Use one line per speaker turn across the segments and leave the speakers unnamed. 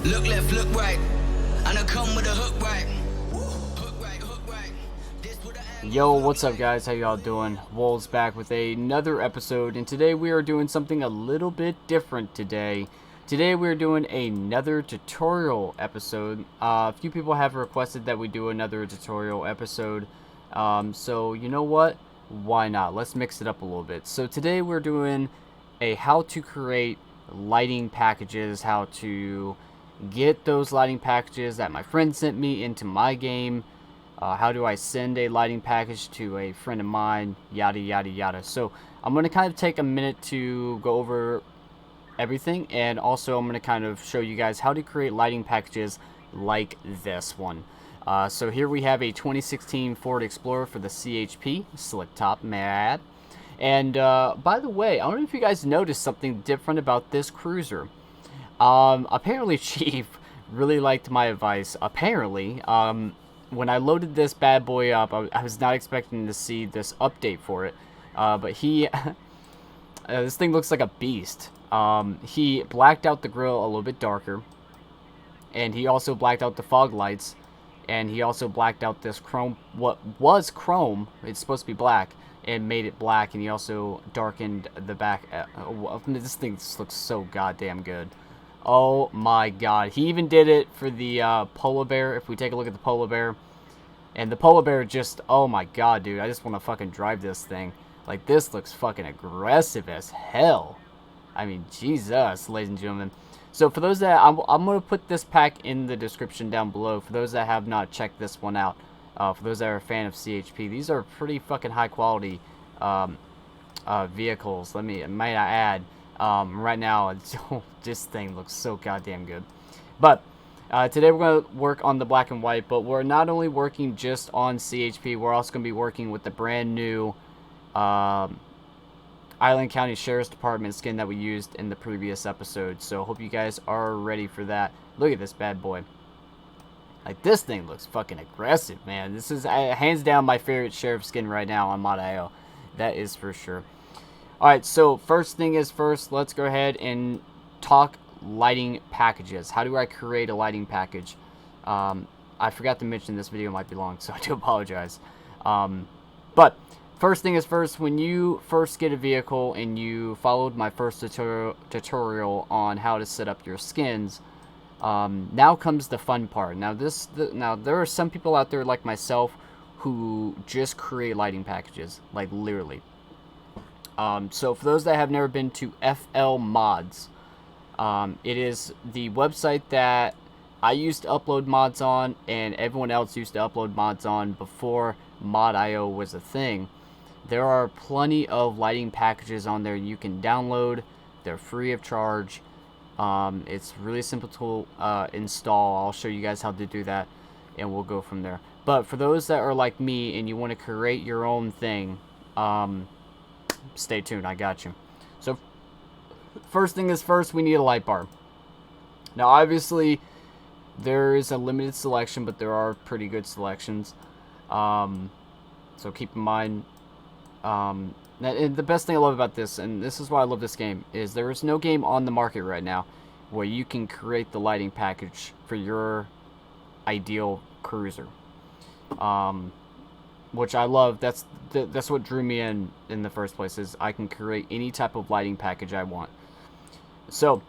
Look left, look right, and I come with a hook right. Hook right, hook right. This what I am.
Yo, what's up guys? How y'all doing? WOLFZ back with another episode, and today we are doing something a little bit different today. Today we are doing another tutorial episode. A few people have requested that we do another tutorial episode. So you know what? Why not? Let's mix it up a little bit. So today we're doing a how to create lighting packages, how to get those lighting packages that my friend sent me into my game. How do I send a lighting package to a friend of mine, yada yada yada. So I'm going to kind of take a minute to go over everything, and also I'm going to kind of show you guys how to create lighting packages like this one. So here we have a 2016 Ford Explorer for the CHP, slick top, may I add. And by the way, I don't know if you guys noticed something different about this cruiser. Apparently Chief really liked my advice. Apparently, when I loaded this bad boy up, I was not expecting to see this update for it. But he, this thing looks like a beast. He blacked out the grill a little bit darker, and he also blacked out the fog lights, and he also blacked out this chrome, what was chrome, it's supposed to be black, and made it black, and he also darkened the back. This thing just looks so goddamn good. Oh my god. He even did it for the polar bear. If we take a look at the polar bear, and the polar bear just, oh my god, dude, I just want to fucking drive this thing. Like, this looks fucking aggressive as hell. I mean, Jesus, ladies and gentlemen. So for those that, I'm going to put this pack in the description down below. For those that have not checked this one out, for those that are a fan of CHP, these are pretty fucking high quality vehicles. Might I add. Right now, this thing looks so goddamn good. But today we're going to work on the black and white, but we're not only working just on CHP, we're also going to be working with the brand new Island County Sheriff's Department skin that we used in the previous episode. So hope you guys are ready for that. Look at this bad boy. Like, this thing looks fucking aggressive, man. This is hands down my favorite sheriff skin right now on Mod.io. That is for sure. Alright, so first thing is first, let's go ahead and talk lighting packages. How do I create a lighting package? I forgot to mention this video might be long, so I do apologize. But first thing is first, when you first get a vehicle and you followed my first tutorial on how to set up your skins, now comes the fun part. Now there are some people out there like myself who just create lighting packages, like literally. So for those that have never been to FL Mods, it is the website that I used to upload mods on, and everyone else used to upload mods on before Mod.io was a thing. There are plenty of lighting packages on there you can download. They're free of charge. It's really simple to install. I'll show you guys how to do that, and we'll go from there. But for those that are like me and you want to create your own thing, stay tuned, I got you. So first thing is first, we need a light bar. Now obviously there is a limited selection, but there are pretty good selections. So keep in mind, and the best thing I love about this, and this is why I love this game, is there is no game on the market right now where you can create the lighting package for your ideal cruiser. Which I love. That's what drew me in the first place, is I can create any type of lighting package I want. So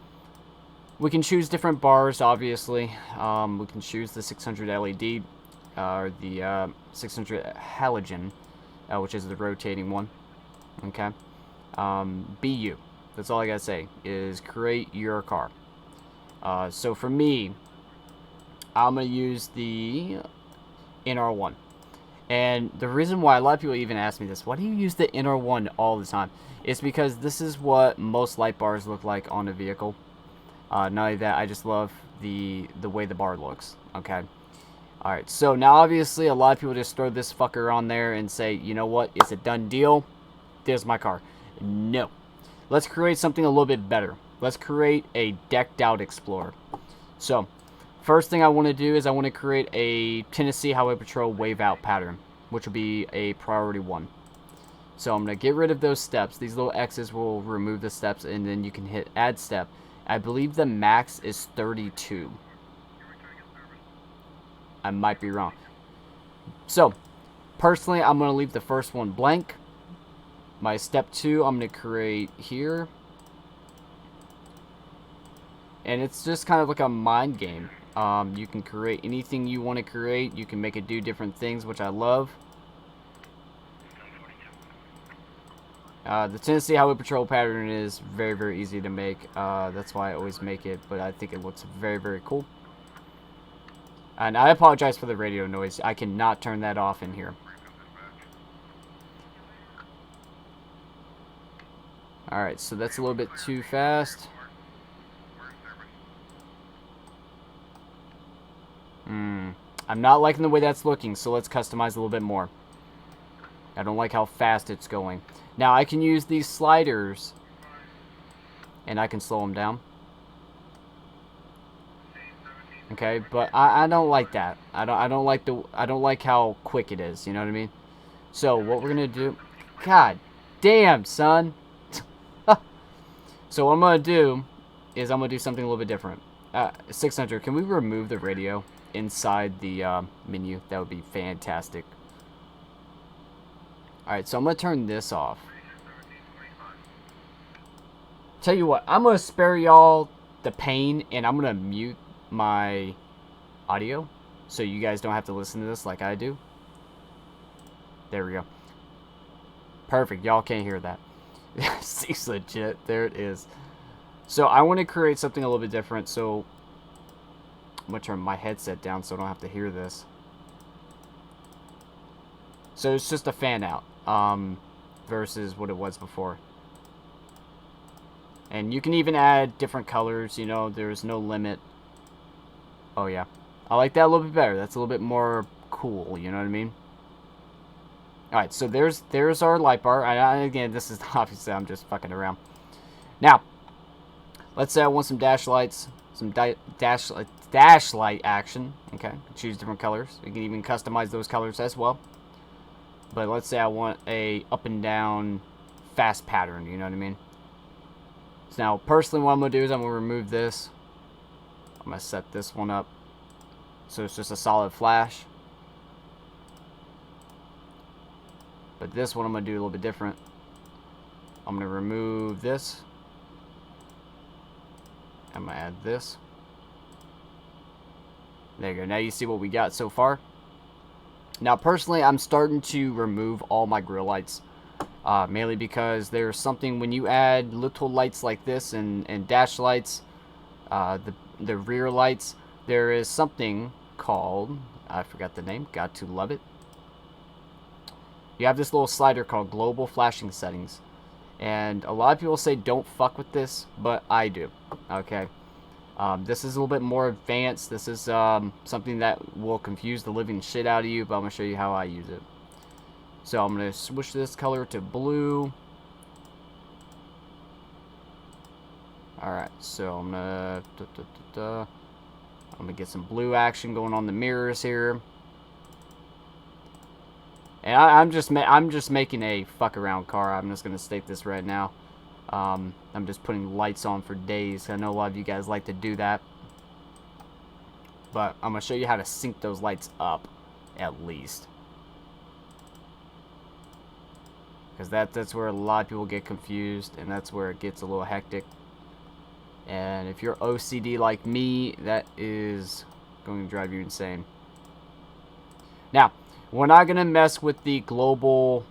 we can choose different bars, obviously. We can choose the 600 LED or the 600 halogen, which is the rotating one. Okay. BU. That's all I gotta say, is create your car. So for me, I'm gonna use the NR1. And the reason why a lot of people even ask me this, why do you use the NR1 all the time? It's because this is what most light bars look like on a vehicle. Not only that, I just love the way the bar looks. Okay. Alright, so now obviously a lot of people just throw this fucker on there and say, you know what, it's a done deal. There's my car. No. Let's create something a little bit better. Let's create a decked out Explorer. So first thing I want to do is I want to create a Tennessee Highway Patrol wave out pattern, which will be a priority 1. So I'm going to get rid of those steps. These little X's will remove the steps, and then you can hit add step. I believe the max is 32. I might be wrong. So, personally, I'm going to leave the first one blank. My step 2, I'm going to create here. And it's just kind of like a mind game. You can create anything you want to create. You can make it do different things, which I love. The Tennessee Highway Patrol pattern is very, very easy to make. That's why I always make it, but I think it looks very, very cool. And I apologize for the radio noise. I cannot turn that off in here. Alright, so that's a little bit too fast. I'm not liking the way that's looking, so let's customize a little bit more. I don't like how fast it's going. Now, I can use these sliders, and I can slow them down. Okay, but I don't like that. I don't like how quick it is, you know what I mean? So, what we're going to do... God damn, son! So, what I'm going to do is I'm going to do something a little bit different. 600, can we remove the radio inside the menu? That would be fantastic. Alright, so I'm going to turn this off. Tell you what, I'm going to spare y'all the pain, and I'm going to mute my audio so you guys don't have to listen to this like I do. There we go. Perfect, y'all can't hear that. It's legit, there it is. So I want to create something a little bit different, so I'm going to turn my headset down so I don't have to hear this. So it's just a fan out versus what it was before. And you can even add different colors, you know, there's no limit. Oh yeah, I like that a little bit better. That's a little bit more cool, you know what I mean? Alright, so there's our light bar. Again, this is obviously I'm just fucking around. Now, let's say I want some dash lights, some dash light action. Okay, choose different colors. You can even customize those colors as well. But let's say I want a up and down fast pattern, you know what I mean? So now, personally, what I'm going to do is I'm going to remove this. I'm going to set this one up so it's just a solid flash. But this one I'm going to do a little bit different. I'm going to remove this. I'm going to add this. There you go. Now you see what we got so far. Now, personally, I'm starting to remove all my grill lights. Mainly because there's something when you add little lights like this and dash lights, the rear lights, there is something called, I forgot the name, got to love it. You have this little slider called global flashing settings. And a lot of people say don't fuck with this, but I do. Okay. This is a little bit more advanced. This is something that will confuse the living shit out of you, but I'm going to show you how I use it. So I'm going to switch this color to blue. Alright, so I'm going to get some blue action going on the mirrors here. And I'm just making a fuck around car. I'm just going to state this right now. I'm just putting lights on for days. I know a lot of you guys like to do that. But I'm going to show you how to sync those lights up, at least. Because that's where a lot of people get confused, and that's where it gets a little hectic. And if you're OCD like me, that is going to drive you insane. Now, we're not going to mess with the global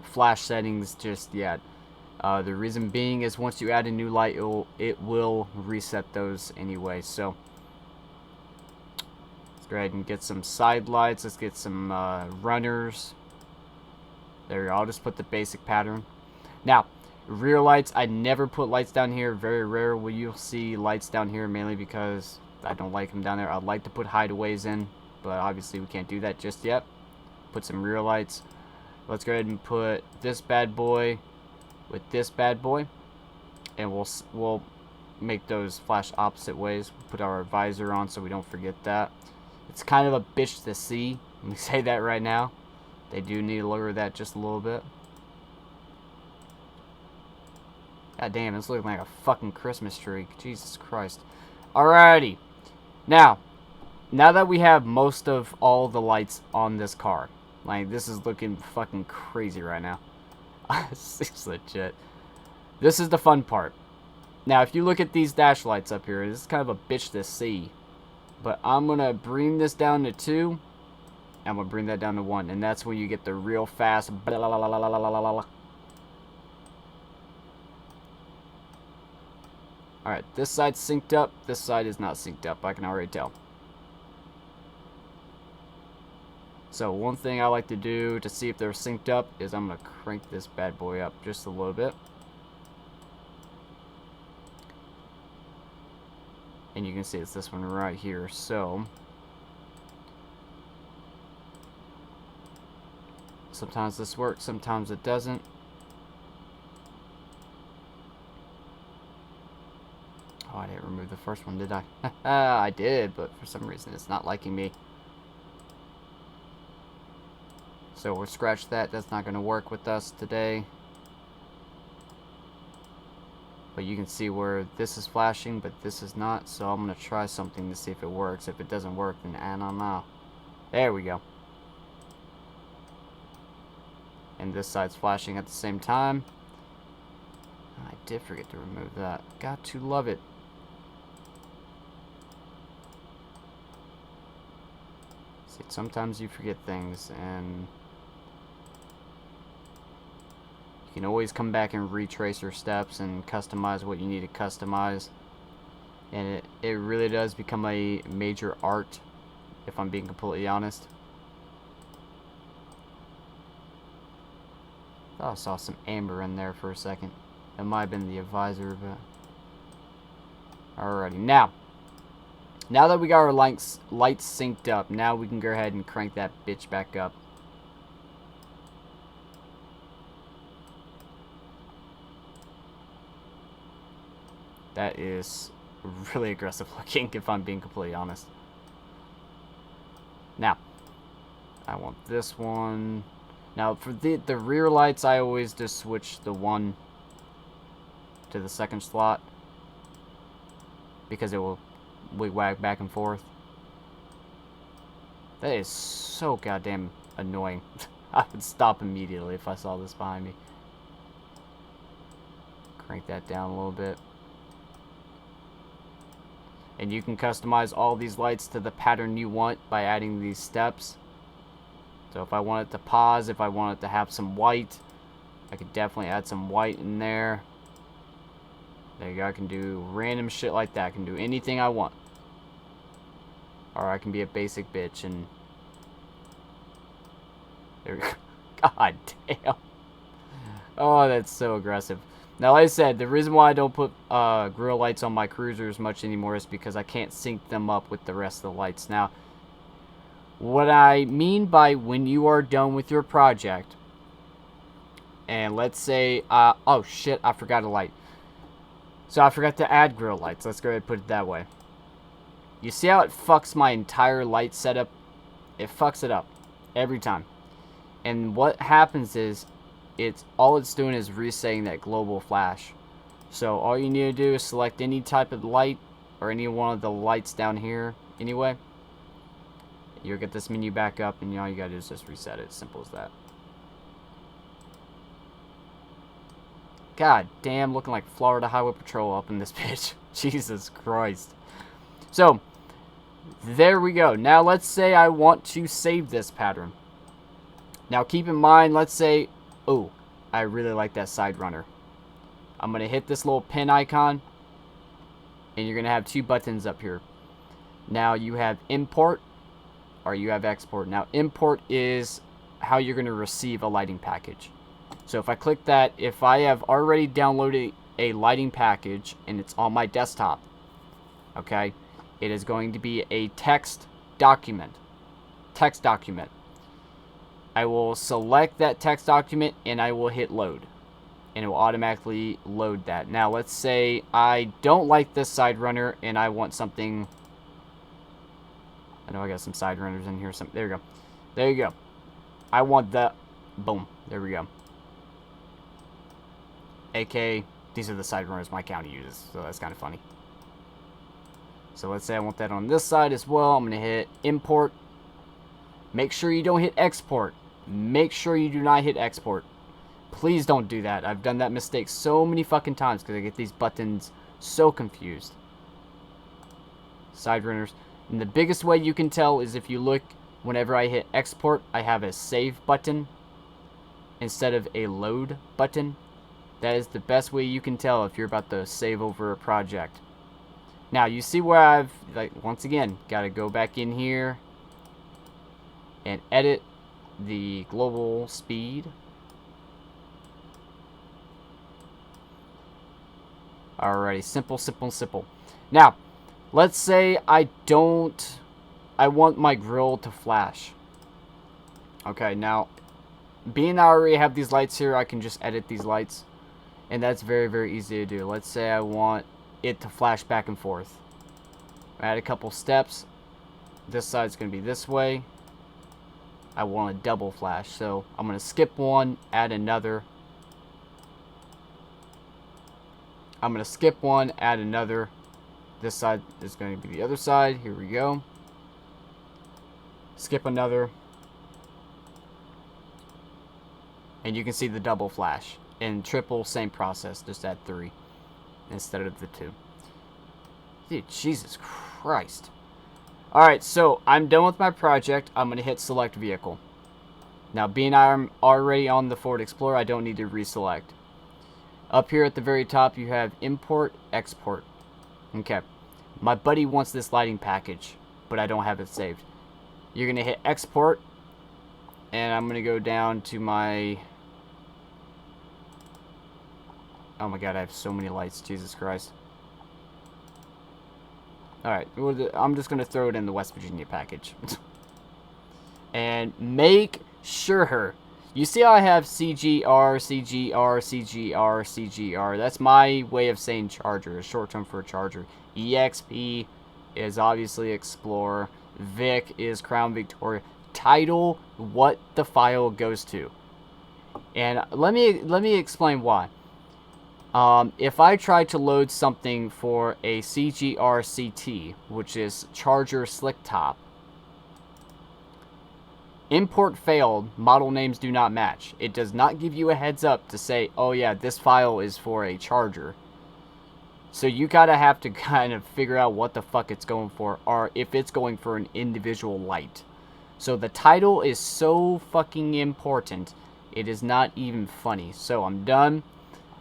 flash settings just yet. The reason being is once you add a new light, it will reset those anyway. So let's go ahead and get some side lights. Let's get some runners. There we go. I'll just put the basic pattern. Now, rear lights, I never put lights down here. Very rare will you see lights down here, mainly because I don't like them down there. I'd like to put hideaways in, but obviously we can't do that just yet. Put some rear lights. Let's go ahead and put this bad boy with this bad boy, and we'll make those flash opposite ways. Put our visor on so we don't forget that. It's kind of a bitch to see. Let me say that right now. They do need to lower that just a little bit. God damn, it's looking like a fucking Christmas tree. Jesus Christ. Alrighty. Now, now that we have most of all the lights on this car, like, this is looking fucking crazy right now. It's legit. This is the fun part. Now, if you look at these dash lights up here, this is kind of a bitch to see. But I'm going to bring this down to 2. I'm going to bring that down to 1. And that's when you get the real fast... Blah, blah, blah, blah, blah, blah, blah. Alright, this side's synced up. This side is not synced up. I can already tell. So, one thing I like to do to see if they're synced up is I'm going to crank this bad boy up just a little bit. And you can see it's this one right here. So, sometimes this works, sometimes it doesn't. Oh, I didn't remove the first one, did I? I did, but for some reason it's not liking me. So we'll scratch that. That's not going to work with us today. But you can see where this is flashing, but this is not. So I'm going to try something to see if it works. If it doesn't work, then I don't know. There we go. And this side's flashing at the same time. I did forget to remove that. Got to love it. See, sometimes you forget things, and you can always come back and retrace your steps and customize what you need to customize. And it really does become a major art, if I'm being completely honest. Thought I saw some amber in there for a second. That might have been the advisor, but... Alrighty, now that we got our lights synced up, now we can go ahead and crank that bitch back up. That is really aggressive looking, if I'm being completely honest. Now, I want this one. Now, for the rear lights, I always just switch the one to the second slot, because it will wig-wag back and forth. That is so goddamn annoying. I would stop immediately if I saw this behind me. Crank that down a little bit. And you can customize all these lights to the pattern you want by adding these steps. So if I want it to pause, if I want it to have some white, I could definitely add some white in there. There you go. I can do random shit like that. I can do anything I want. Or I can be a basic bitch and... There we go. God damn. Oh, that's so aggressive. Now, like I said, the reason why I don't put grill lights on my cruisers much anymore is because I can't sync them up with the rest of the lights. Now, what I mean by when you are done with your project, and let's say, oh shit, I forgot a light. So I forgot to add grill lights. Let's go ahead and put it that way. You see how it fucks my entire light setup? It fucks it up every time. And what happens is, all it's doing is resetting that global flash. So all you need to do is select any type of light, or any one of the lights down here anyway. You'll get this menu back up, and all you gotta do is just reset it. Simple as that. God damn, looking like Florida Highway Patrol up in this bitch. Jesus Christ. So, there we go. Now let's say I want to save this pattern. Now keep in mind, let's say, oh, I really like that side runner. I'm going to hit this little pin icon, and you're going to have 2 buttons up here. Now you have import, or you have export. Now import is how you're going to receive a lighting package. So if I click that, if I have already downloaded a lighting package and it's on my desktop, okay, it is going to be a text document. I will select that text document and I will hit load, and it will automatically load that. Now let's say I don't like this side runner and I want something. I know I got some side runners in here. There you go. There you go. I want the... Boom. There we go. AK, these are the side runners my county uses, so that's kind of funny. So let's say I want that on this side as well. I'm going to hit import. Make sure you don't hit export. Make sure you do not hit export. Please don't do that. I've done that mistake so many fucking times because I get these buttons so confused. Side runners. And the biggest way you can tell is if you look, whenever I hit export, I have a save button instead of a load button. That is the best way you can tell if you're about to save over a project. Now, you see where I've, like, once again, got to go back in here and edit the global speed. Alrighty, simple, simple, simple. Now, let's say I want my grill to flash. Okay, now, being I already have these lights here, I can just edit these lights. And that's very, very easy to do. Let's say I want it to flash back and forth. Add a couple steps. This side's going to be this way. I want a double flash. So I'm going to skip one, add another. I'm going to skip one, add another. This side is going to be the other side. Here we go. Skip another. And you can see the double flash. And triple, same process. Just add 3 instead of the 2. Dude, Jesus Christ. Alright, so I'm done with my project. I'm going to hit select vehicle. Now, being I'm already on the Ford Explorer, I don't need to reselect. Up here at the very top, you have import, export. Okay. My buddy wants this lighting package, but I don't have it saved. You're going to hit export, and I'm going to go down to my... Oh my god, I have so many lights, Jesus Christ. Alright, I'm just going to throw it in the West Virginia package. And make sure... You see how I have CGR, CGR, CGR, CGR. That's my way of saying charger, a short term for a charger. EXP is obviously Explorer. Vic is Crown Victoria. Title, what the file goes to. And let me explain why. If I try to load something for a CGR-CT, which is Charger Slick Top, import failed, model names do not match. It does not give you a heads up to say, oh yeah, this file is for a charger. So you gotta have to kind of figure out what the fuck it's going for, or if it's going for an individual light. So the title is so fucking important, it is not even funny. So I'm done.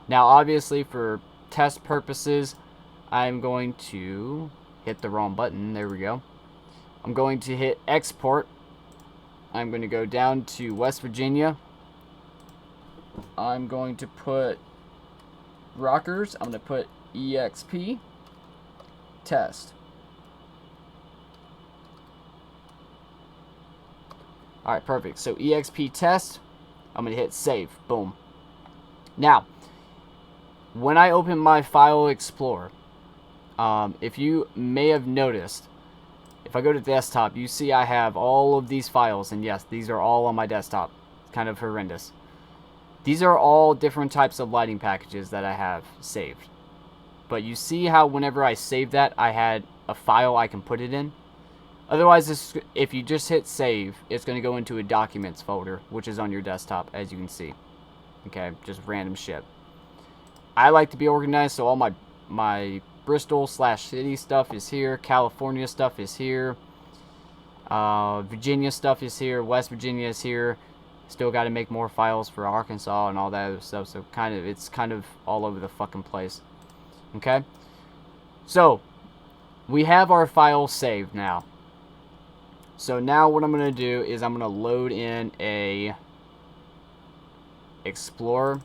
Now obviously for test purposes, I'm going to hit the wrong button. There we go. I'm going to hit export. I'm going to go down to West Virginia. I'm going to put rockers. I'm going to put EXP test. Alright, perfect. So EXP test. I'm going to hit save. Boom. Now, when I open my File Explorer, if you may have noticed, if I go to desktop, you see I have all of these files, and yes, these are all on my desktop. It's kind of horrendous. These are all different types of lighting packages that I have saved. But you see how whenever I save that, I had a file I can put it in? Otherwise, if you just hit save, it's going to go into a documents folder, which is on your desktop, as you can see. Okay, just random shit. I like to be organized, so all my Bristol/city stuff is here. California stuff is here. Virginia stuff is here. West Virginia is here. Still got to make more files for Arkansas and all that other stuff. So it's kind of all over the fucking place. Okay. So we have our file saved now. So now what I'm going to do is I'm going to load in a Explorer.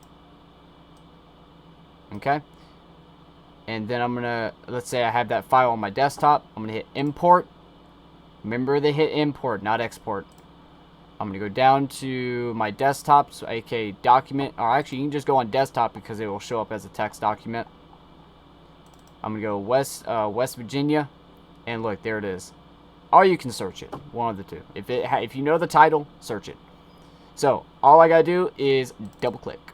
Okay. And then I'm going to, let's say I have that file on my desktop. I'm going to hit import. Remember they hit import, not export. I'm going to go down to my desktop, so aka document. Or actually, you can just go on desktop because it will show up as a text document. I'm going to go West Virginia. And look, there it is. Or you can search it. One of the two. If you know the title, search it. So, all I got to do is double click.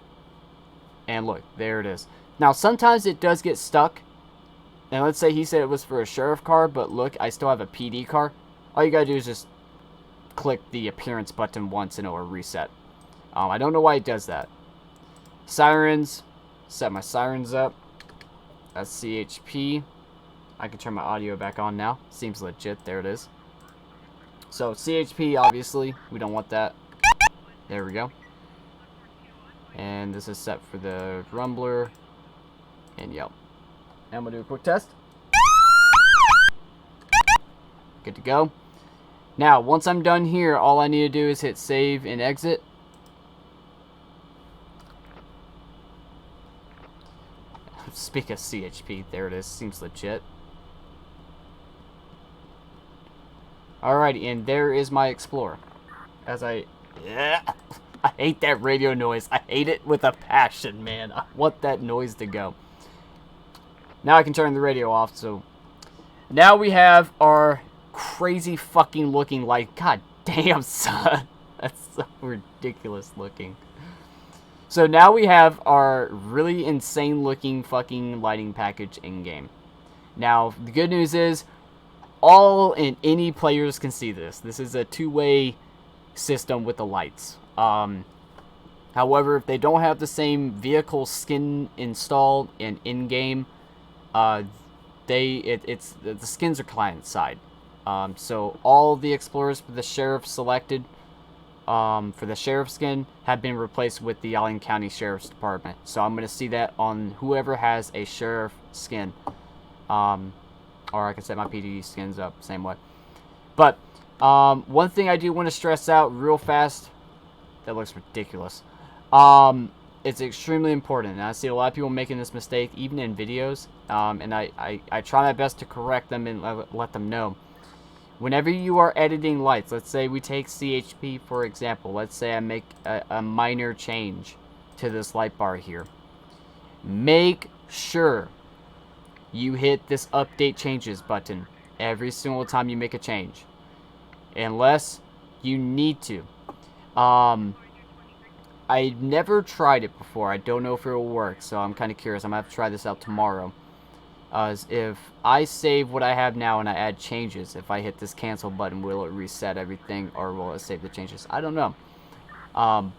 And look, there it is. Now, sometimes it does get stuck. and let's say he said it was for a sheriff car, but look, I still have a PD car. All you gotta do is just click the appearance button once and it will reset. I don't know why it does that. Sirens, set my sirens up. That's CHP. I can turn my audio back on now. Seems legit. There it is. So CHP, obviously, we don't want that. There we go. And this is set for the rumbler. And yep. And I'm gonna do a quick test. Good to go. Now, once I'm done here, all I need to do is hit save and exit. Speak of CHP, there it is. Seems legit. Alrighty, and there is my Explorer. I hate that radio noise. I hate it with a passion, man. I want that noise to go. Now I can turn the radio off, so now we have our crazy fucking looking light. God damn, son. That's so ridiculous looking. So now we have our really insane looking fucking lighting package in game. Now, the good news is all and any players can see this. This is a two-way system with the lights. However, if they don't have the same vehicle skin installed and in-game, the skins are client side. So all the explorers for the sheriff selected for the sheriff skin have been replaced with the Allen County Sheriff's Department. So I'm going to see that on whoever has a sheriff skin. Or I can set my PD skins up same way. But one thing I do want to stress out real fast. That looks ridiculous. It's extremely important. And I see a lot of people making this mistake even in videos. And I try my best to correct them and let them know. Whenever you are editing lights, let's say we take CHP for example. Let's say I make a minor change to this light bar here. Make sure you hit this update changes button every single time you make a change. Unless you need to. I never tried it before. I don't know if it will work, so I'm kind of curious. I'm going to have to try this out tomorrow. If I save what I have now and I add changes, if I hit this cancel button, will it reset everything or will it save the changes? I don't know.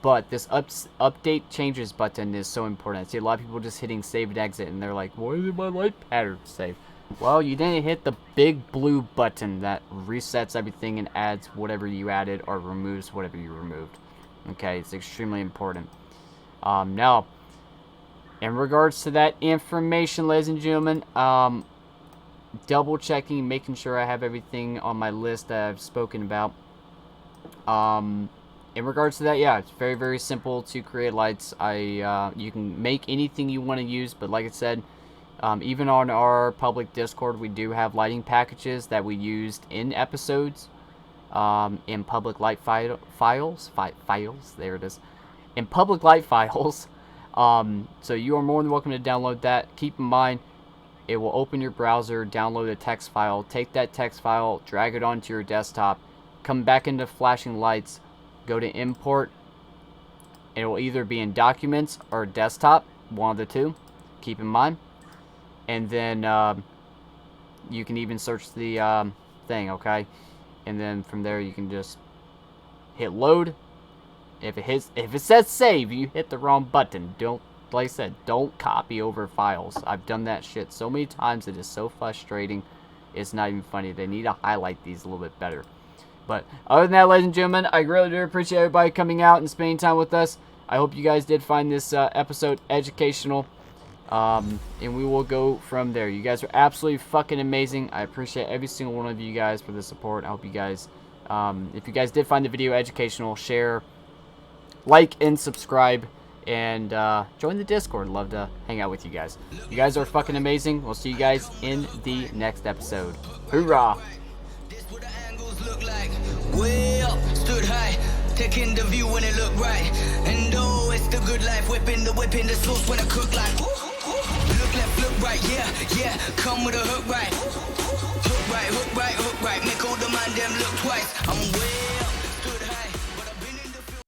But this update changes button is so important. I see a lot of people just hitting save and exit and they're like, why is my light pattern save? Well, you didn't hit the big blue button that resets everything and adds whatever you added or removes whatever you removed. Okay, it's extremely important. Now, in regards to that information, ladies and gentlemen, double checking, making sure I have everything on my list that I've spoken about. In regards to that, yeah, it's very, very simple to create lights. You can make anything you want to use, but like I said, even on our public Discord, we do have lighting packages that we used in episodes, in public light files, there it is, in public light files. So you are more than welcome to download that. Keep in mind, it will open your browser, download a text file, take that text file, drag it onto your desktop, come back into flashing lights, go to import. It will either be in documents or desktop, one of the two, keep in mind. And then you can even search the thing, okay? And then from there you can just hit load. If it says save, you hit the wrong button. Don't, like I said, don't copy over files. I've done that shit so many times. It is so frustrating. It's not even funny. They need to highlight these a little bit better. But other than that, ladies and gentlemen, I really do appreciate everybody coming out and spending time with us. I hope you guys did find this episode educational. And we will go from there. You guys are absolutely fucking amazing. I appreciate every single one of you guys for the support. I hope you guys, if you guys did find the video educational, share, like, and subscribe, and join the Discord. Love to hang out with you guys. You guys are fucking amazing. We'll see you guys in the next episode. Hoorah!
Look like way up, stood high, taking the view when it looked right. And oh, it's the good life, whipping the sauce when I cook like look left, look right, yeah, come with a hook right, hook right, hook right, hook right, make all the man them look twice. I'm way